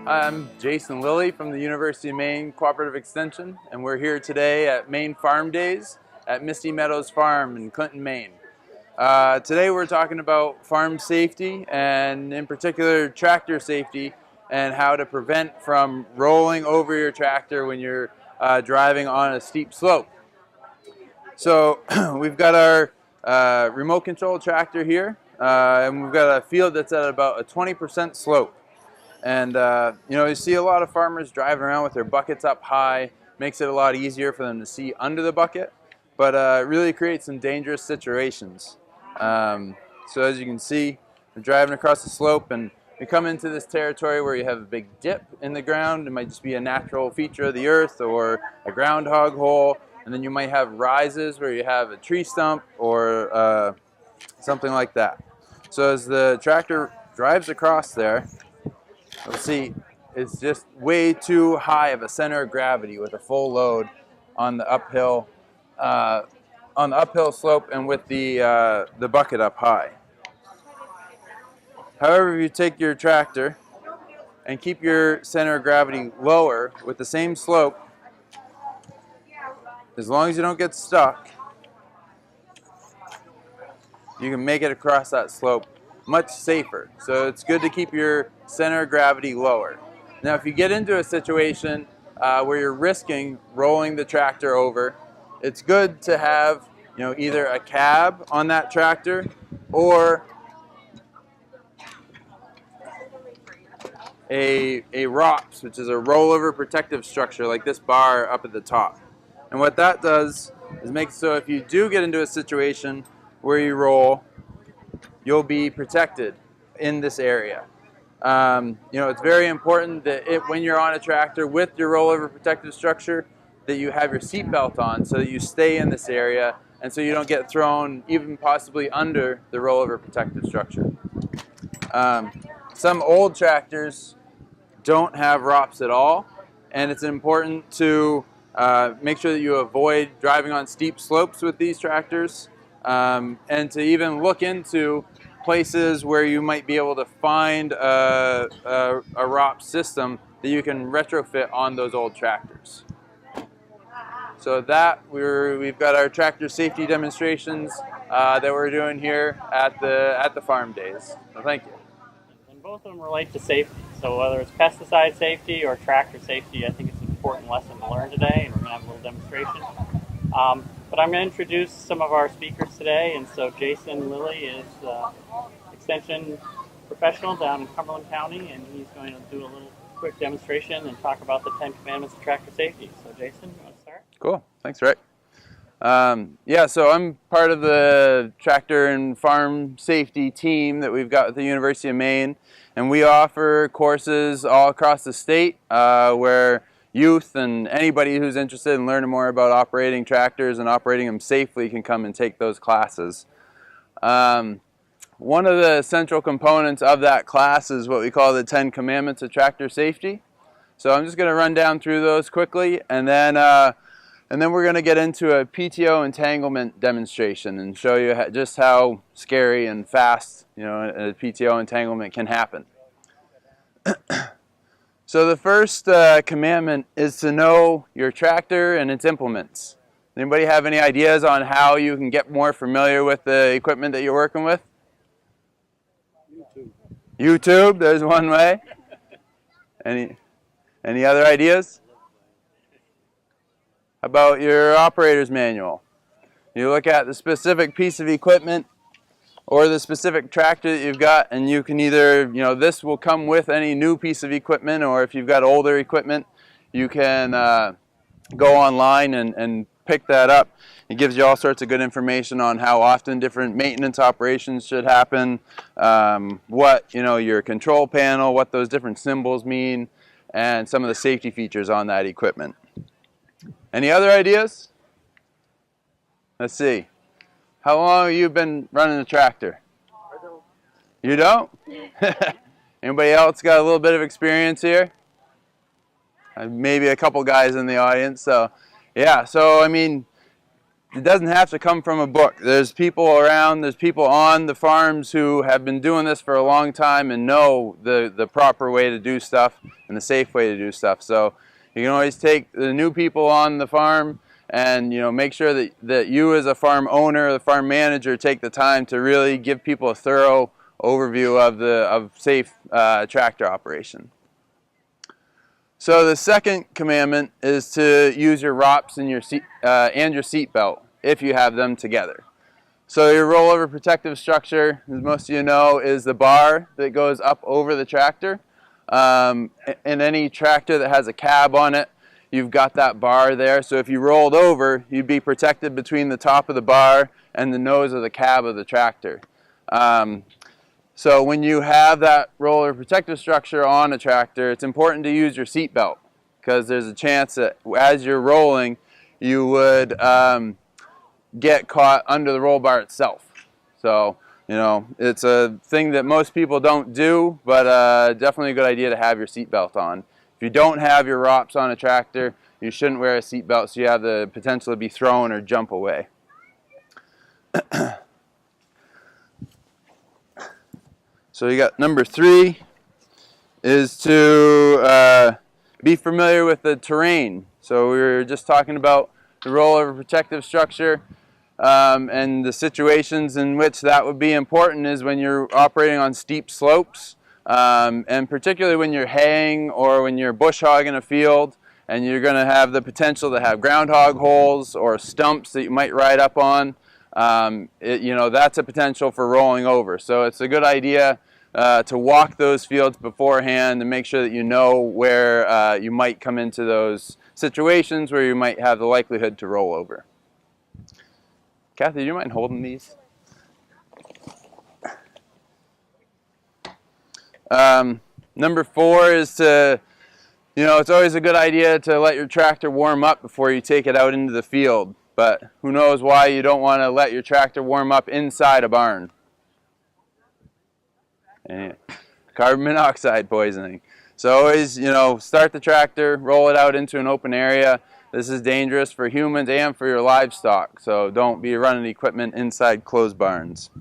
I'm Jason Lilly from the University of Maine Cooperative Extension, and we're here today at Maine Farm Days at Misty Meadows Farm in Clinton, Maine. Today we're talking about farm safety, and in particular tractor safety, and how to prevent from rolling over your tractor when you're driving on a steep slope. So we've got our remote control tractor here, and we've got a field that's at about a 20% slope. And you see a lot of farmers driving around with their buckets up high. Makes it a lot easier for them to see under the bucket, but it really creates some dangerous situations. So as you can see, we're driving across the slope, and we come into this territory where you have a big dip in the ground. It might just be a natural feature of the earth or a groundhog hole, and then you might have rises where you have a tree stump or something like that. So as the tractor drives across there, you'll see it's just way too high of a center of gravity with a full load on the uphill slope and with the bucket up high. However, if you take your tractor and keep your center of gravity lower with the same slope, as long as you don't get stuck, you can make it across that slope much safer. So it's good to keep your center of gravity lower. Now if you get into a situation where you're risking rolling the tractor over, it's good to have either a cab on that tractor or a ROPS, which is a rollover protective structure like this bar up at the top. And what that does is make it so if you do get into a situation where you roll, you'll be protected in this area. It's very important that when you're on a tractor with your rollover protective structure, that you have your seatbelt on so that you stay in this area and so you don't get thrown even possibly under the rollover protective structure. Some old tractors don't have ROPS at all, and it's important to make sure that you avoid driving on steep slopes with these tractors, and to even look into places where you might be able to find a ROPS system that you can retrofit on those old tractors. So we've got our tractor safety demonstrations that we're doing here at the farm days. So thank you. And both of them relate to safety. So whether it's pesticide safety or tractor safety, I think it's an important lesson to learn today, and we're going to have a little demonstration. But I'm going to introduce some of our speakers today, and so Jason Lilly is extension professional down in Cumberland County, and he's going to do a little quick demonstration and talk about the 10 commandments of tractor safety. So Jason, you want to start? Cool. Thanks, Rick. So I'm part of the tractor and farm safety team that we've got at the University of Maine, and we offer courses all across the state where youth and anybody who's interested in learning more about operating tractors and operating them safely can come and take those classes. One of the central components of that class is what we call the 10 commandments of tractor safety. So I'm just going to run down through those quickly, and then we're going to get into a PTO entanglement demonstration and show you just how scary and fast a PTO entanglement can happen. So the first commandment is to know your tractor and its implements. Anybody have any ideas on how you can get more familiar with the equipment that you're working with? YouTube, there's one way. Any other ideas? How about your operator's manual? You look at the specific piece of equipment or the specific tractor that you've got, and you can either, this will come with any new piece of equipment, or if you've got older equipment, you can go online and pick that up. It gives you all sorts of good information on how often different maintenance operations should happen, what, your control panel, what those different symbols mean, and some of the safety features on that equipment. Any other ideas? Let's see. How long have you been running a tractor? I don't. You don't? Anybody else got a little bit of experience here? Maybe a couple guys in the audience. So, yeah. So, it doesn't have to come from a book. There's people around, there's people on the farms who have been doing this for a long time and know the proper way to do stuff and the safe way to do stuff. So you can always take the new people on the farm and make sure that you as a farm owner, the farm manager, take the time to really give people a thorough overview of safe tractor operation. So the second commandment is to use your ROPS and your seat belt if you have them together. So your rollover protective structure, as most of you know, is the bar that goes up over the tractor. In any tractor that has a cab on it, you've got that bar there. So if you rolled over, you'd be protected between the top of the bar and the nose of the cab of the tractor. So when you have that roller protective structure on a tractor, it's important to use your seat belt because there's a chance that as you're rolling, you would get caught under the roll bar itself. So, it's a thing that most people don't do, but definitely a good idea to have your seat belt on. If you don't have your ROPS on a tractor, you shouldn't wear a seat belt so you have the potential to be thrown or jump away. So you got number 3 is to be familiar with the terrain. So we were just talking about the rollover protective structure and the situations in which that would be important is when you're operating on steep slopes and particularly when you're haying or when you're bush hogging a field and you're going to have the potential to have groundhog holes or stumps that you might ride up on. That's a potential for rolling over. So it's a good idea to walk those fields beforehand and make sure that you know where you might come into those situations where you might have the likelihood to roll over. Kathy, do you mind holding these? Number 4 is to, it's always a good idea to let your tractor warm up before you take it out into the field. But who knows why you don't want to let your tractor warm up inside a barn. And carbon monoxide poisoning. So always, start the tractor, roll it out into an open area. This is dangerous for humans and for your livestock. So don't be running equipment inside closed barns.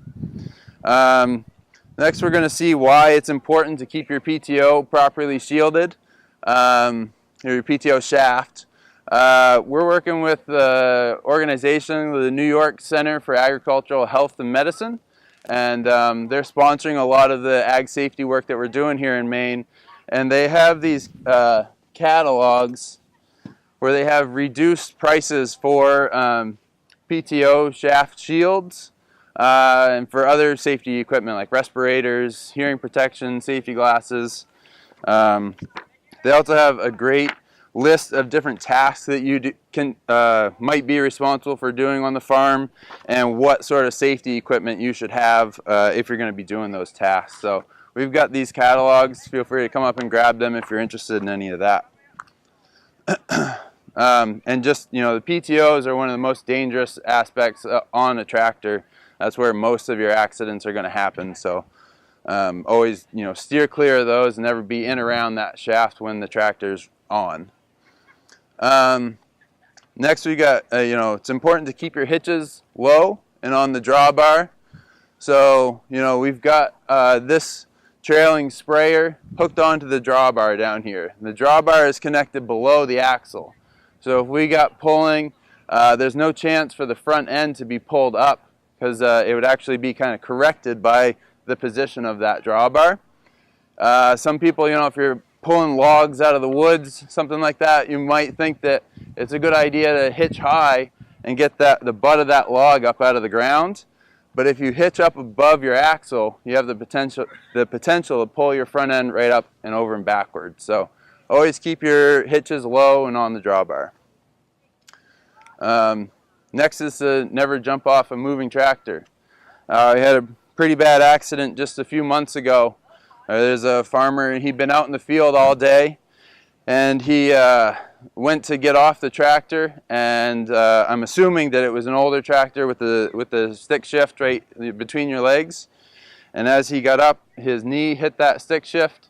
Next, we're going to see why it's important to keep your PTO properly shielded, your PTO shaft. We're working with the organization, the New York Center for Agricultural Health and Medicine, and they're sponsoring a lot of the ag safety work that we're doing here in Maine. And they have these catalogs where they have reduced prices for PTO shaft shields and for other safety equipment like respirators, hearing protection, safety glasses. They also have a great list of different tasks that you might be responsible for doing on the farm and what sort of safety equipment you should have if you're going to be doing those tasks. So we've got these catalogs. Feel free to come up and grab them if you're interested in any of that. And just, the PTOs are one of the most dangerous aspects on a tractor. That's where most of your accidents are going to happen. So always, steer clear of those and never be in around that shaft when the tractor's on. Next we got, it's important to keep your hitches low and on the drawbar. So, we've got this trailing sprayer hooked onto the drawbar down here. The drawbar is connected below the axle. So if we got pulling, there's no chance for the front end to be pulled up because it would actually be kind of corrected by the position of that drawbar. Some people, if you're pulling logs out of the woods, something like that, you might think that it's a good idea to hitch high and get the butt of that log up out of the ground. But if you hitch up above your axle, you have the potential to pull your front end right up and over and backward. So always keep your hitches low and on the drawbar. Next is to never jump off a moving tractor. We had a pretty bad accident just a few months ago. There's a farmer, and he'd been out in the field all day, and he went to get off the tractor, and I'm assuming that it was an older tractor with the stick shift right between your legs. And as he got up, his knee hit that stick shift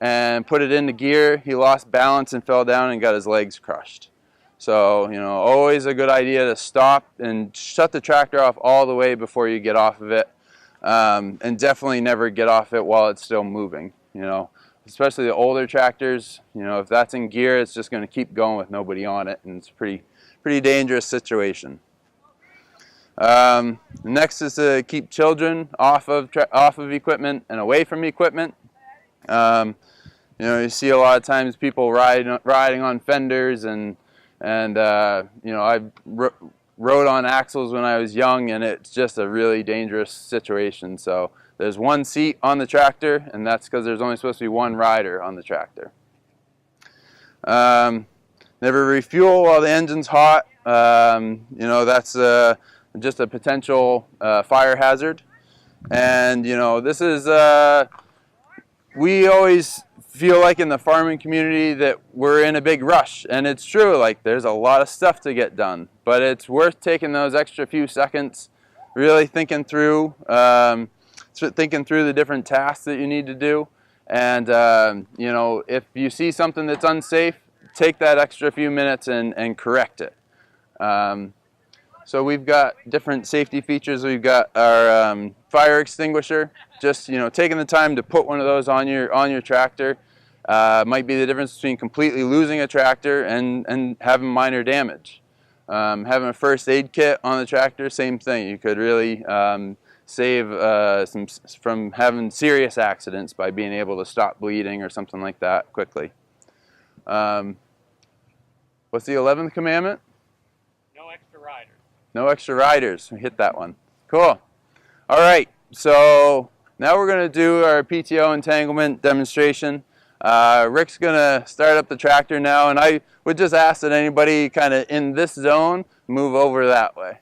and put it into gear. He lost balance and fell down and got his legs crushed. So, you know, always a good idea to stop and shut the tractor off all the way before you get off of it. And definitely never get off it while it's still moving, you know. Especially the older tractors, you know, if that's in gear, it's just going to keep going with nobody on it, and it's a pretty dangerous situation. Next is to keep children off of equipment and away from equipment. You know, you see a lot of times people riding on fenders, and you know, I rode on axles when I was young, and it's just a really dangerous situation. So there's one seat on the tractor, and that's because there's only supposed to be one rider on the tractor. Never refuel while the engine's hot. You know, that's just a potential fire hazard. And you know, this is we always feel like in the farming community that we're in a big rush, and it's true, like there's a lot of stuff to get done, but it's worth taking those extra few seconds, really thinking through the different tasks that you need to do. And you know, if you see something that's unsafe, take that extra few minutes and correct it. So we've got different safety features. We've got our fire extinguisher. Just, you know, taking the time to put one of those on your tractor might be the difference between completely losing a tractor and having minor damage. Having a first aid kit on the tractor, same thing. You could really save from having serious accidents by being able to stop bleeding or something like that quickly. What's the 11th commandment? No extra riders. No extra riders. We hit that one. Cool. All right. So now we're going to do our PTO entanglement demonstration. Rick's going to start up the tractor now, and I would just ask that anybody kind of in this zone move over that way.